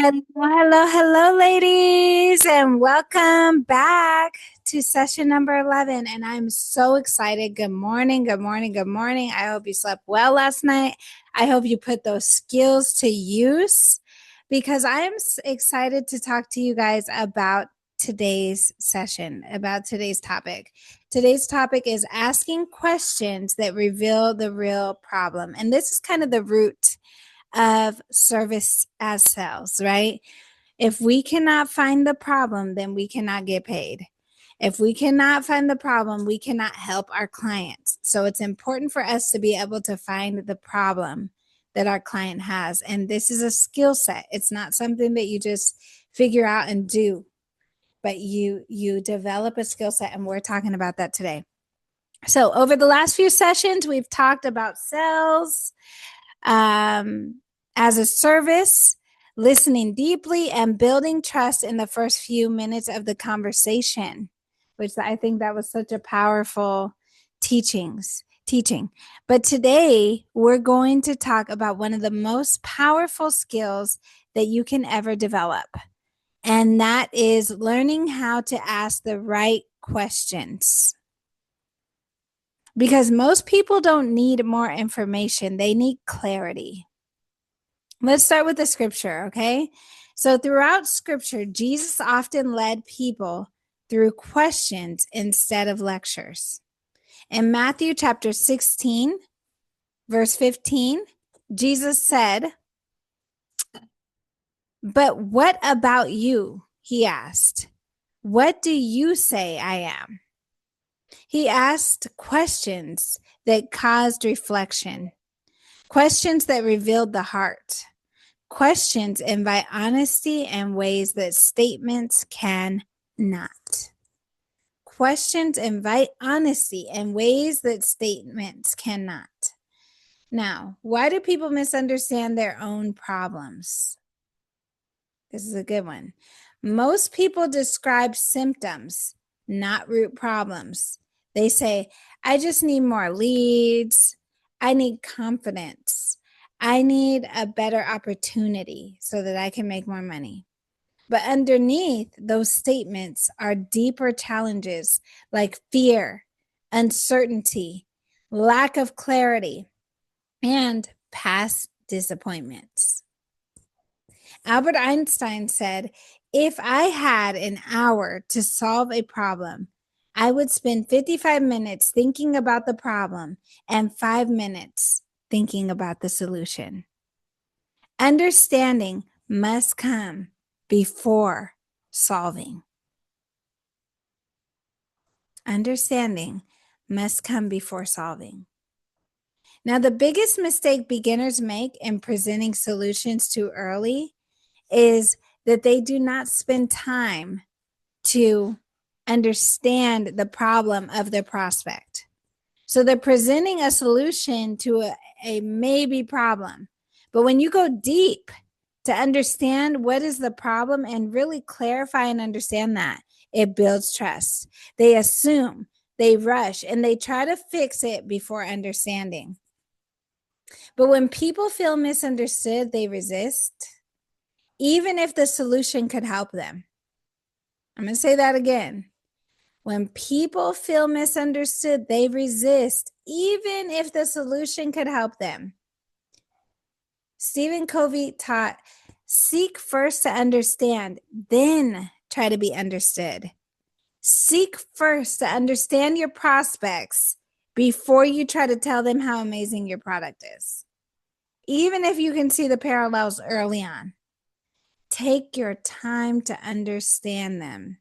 Hello, hello, hello, ladies, and welcome back to session number 11. And I'm so excited. Good morning, good morning, good morning. I hope you slept well last night. I hope you put those skills to use because I am excited to talk to you guys about today's session, about today's topic. Today's topic is asking questions that reveal the real problem. And this is kind of the root of service as sales, right? If we cannot find the problem, then we cannot get paid. If we cannot find the problem, we cannot help our clients. So it's important for us to be able to find the problem that our client has. And this is a skill set. It's not something that you just figure out and do, but you develop a skill set, and we're talking about that today. So over the last few sessions, we've talked about sales, as a service, listening deeply, and building trust in the first few minutes of the conversation, which I think that was such a powerful teaching. But today we're going to talk about one of the most powerful skills that you can ever develop. And that is learning how to ask the right questions. Because most people don't need more information, they need clarity. Let's start with the scripture, okay? So throughout scripture, Jesus often led people through questions instead of lectures. In Matthew chapter 16, verse 15, Jesus said, "But what about you?" He asked. "What do you say I am?" He asked questions that caused reflection, questions that revealed the heart. Questions invite honesty in ways that statements cannot. Questions invite honesty in ways that statements cannot. Now, why do people misunderstand their own problems? This is a good one. Most people describe symptoms, not root problems. They say, "I just need more leads. I need confidence. I need a better opportunity so that I can make more money." But underneath those statements are deeper challenges like fear, uncertainty, lack of clarity, and past disappointments. Albert Einstein said, "If I had an hour to solve a problem, I would spend 55 minutes thinking about the problem and 5 minutes thinking about the solution." Understanding must come before solving. Understanding must come before solving. Now, the biggest mistake beginners make in presenting solutions too early is that they do not spend time to understand the problem of their prospect. So they're presenting a solution to a maybe problem. But when you go deep to understand what is the problem and really clarify and understand that, it builds trust. They assume, they rush, and they try to fix it before understanding. But when people feel misunderstood, they resist, even if the solution could help them. I'm going to say that again. When people feel misunderstood, they resist, even if the solution could help them. Stephen Covey taught, "Seek first to understand, then try to be understood." Seek first to understand your prospects before you try to tell them how amazing your product is. Even if you can see the parallels early on, take your time to understand them.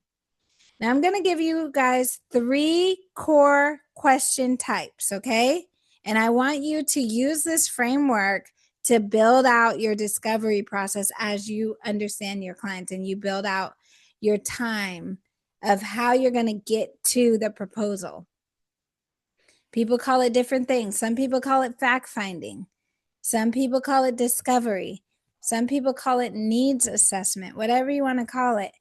Now, I'm going to give you guys 3 core question types, okay? And I want you to use this framework to build out your discovery process as you understand your clients and you build out your time of how you're going to get to the proposal. People call it different things. Some people call it fact finding. Some people call it discovery. Some people call it needs assessment, whatever you want to call it.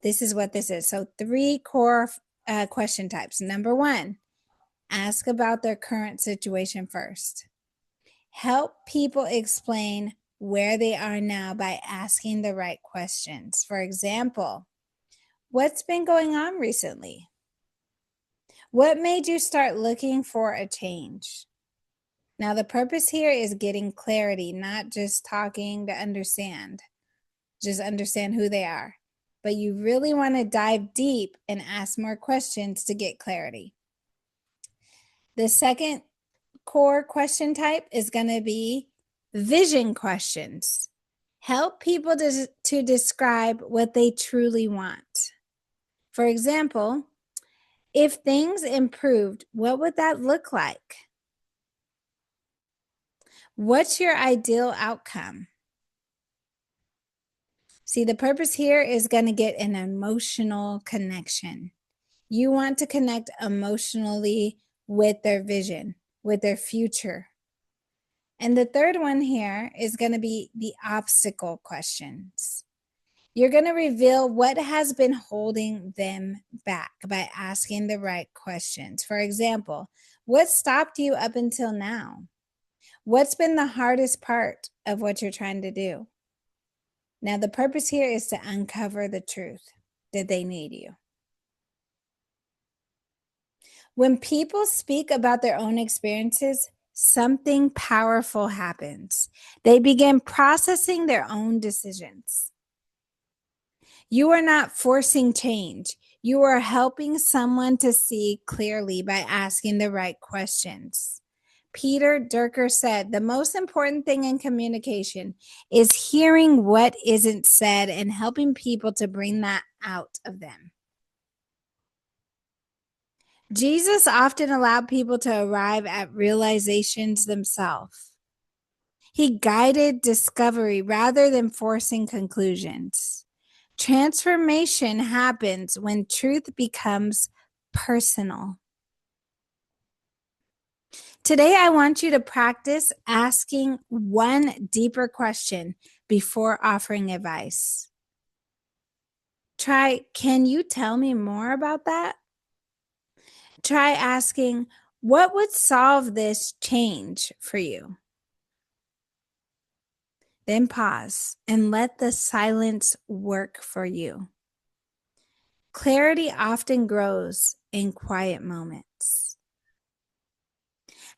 This is what this is. So 3 core question types. Number 1, ask about their current situation first. Help people explain where they are now by asking the right questions. For example, what's been going on recently? What made you start looking for a change? Now, the purpose here is getting clarity, not just talking to understand, just understand who they are. But you really want to dive deep and ask more questions to get clarity. The second core question type is going to be vision questions. Help people to describe what they truly want. For example, if things improved, what would that look like? What's your ideal outcome? See, the purpose here is going to get an emotional connection. You want to connect emotionally with their vision, with their future. And the third one here is going to be the obstacle questions. You're going to reveal what has been holding them back by asking the right questions. For example, what stopped you up until now? What's been the hardest part of what you're trying to do? Now, the purpose here is to uncover the truth that they need you. When people speak about their own experiences, something powerful happens. They begin processing their own decisions. You are not forcing change. You are helping someone to see clearly by asking the right questions. Peter Drucker said, the most important thing in communication is hearing what isn't said and helping people to bring that out of them. Jesus often allowed people to arrive at realizations themselves. He guided discovery rather than forcing conclusions. Transformation happens when truth becomes personal. Today, I want you to practice asking one deeper question before offering advice. Try, can you tell me more about that? Try asking, what would solve this change for you? Then pause and let the silence work for you. Clarity often grows in quiet moments.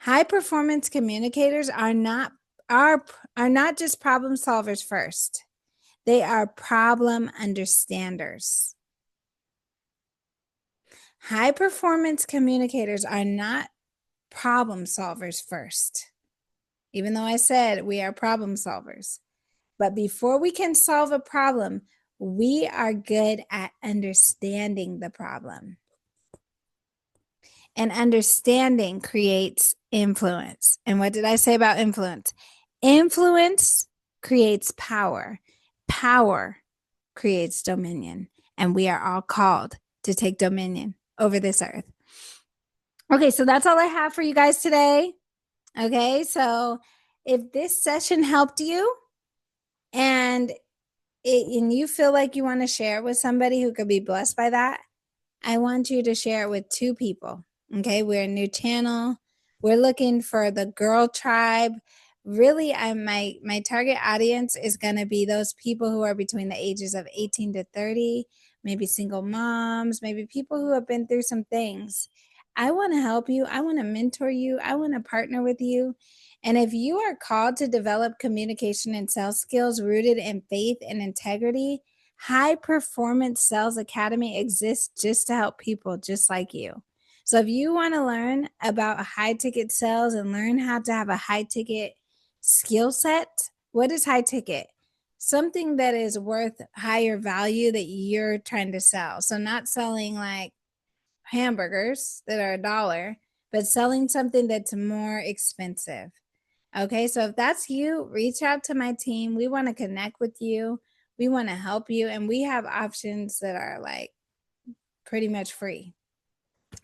High performance communicators are not just problem solvers first. They are problem understanders. High performance communicators are not problem solvers first. Even though I said we are problem solvers. But before we can solve a problem, we are good at understanding the problem. And understanding creates influence. And what did I say about influence? Influence creates power. Power creates dominion. And we are all called to take dominion over this earth. Okay, so that's all I have for you guys today. Okay, so if this session helped you and you feel like you want to share it with somebody who could be blessed by that, I want you to share it with 2 people. Okay, we're a new channel. We're looking for the girl tribe. Really, my target audience is going to be those people who are between the ages of 18 to 30, maybe single moms, maybe people who have been through some things. I want to help you. I want to mentor you. I want to partner with you. And if you are called to develop communication and sales skills rooted in faith and integrity, High Performance Sales Academy exists just to help people just like you. So if you want to learn about high ticket sales and learn how to have a high ticket skill set, what is high ticket? Something that is worth higher value that you're trying to sell. So not selling like hamburgers that are $1, but selling something that's more expensive. Okay, so if that's you, reach out to my team. We want to connect with you. We want to help you. And we have options that are like pretty much free.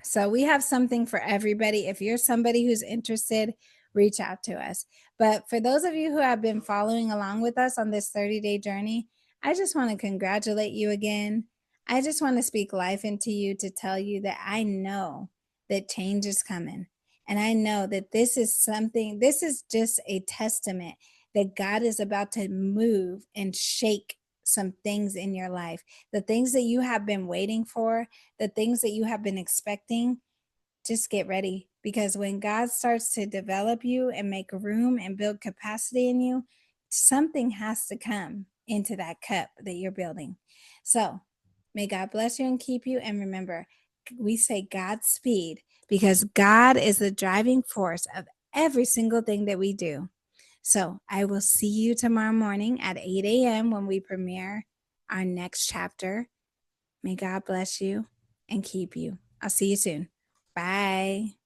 So we have something for everybody. If you're somebody who's interested, reach out to us. But for those of you who have been following along with us on this 30-day journey, I just want to congratulate you again. I just want to speak life into you to tell you that I know that change is coming. And I know that this is just a testament that God is about to move and shake some things in your life. The things that you have been waiting for, the things that you have been expecting, just get ready, because when God starts to develop you and make room and build capacity in you, something has to come into that cup that you're building. So may God bless you and keep you. And remember, we say Godspeed because God is the driving force of every single thing that we do. So I will see you tomorrow morning at 8 a.m. when we premiere our next chapter. May God bless you and keep you. I'll see you soon. Bye.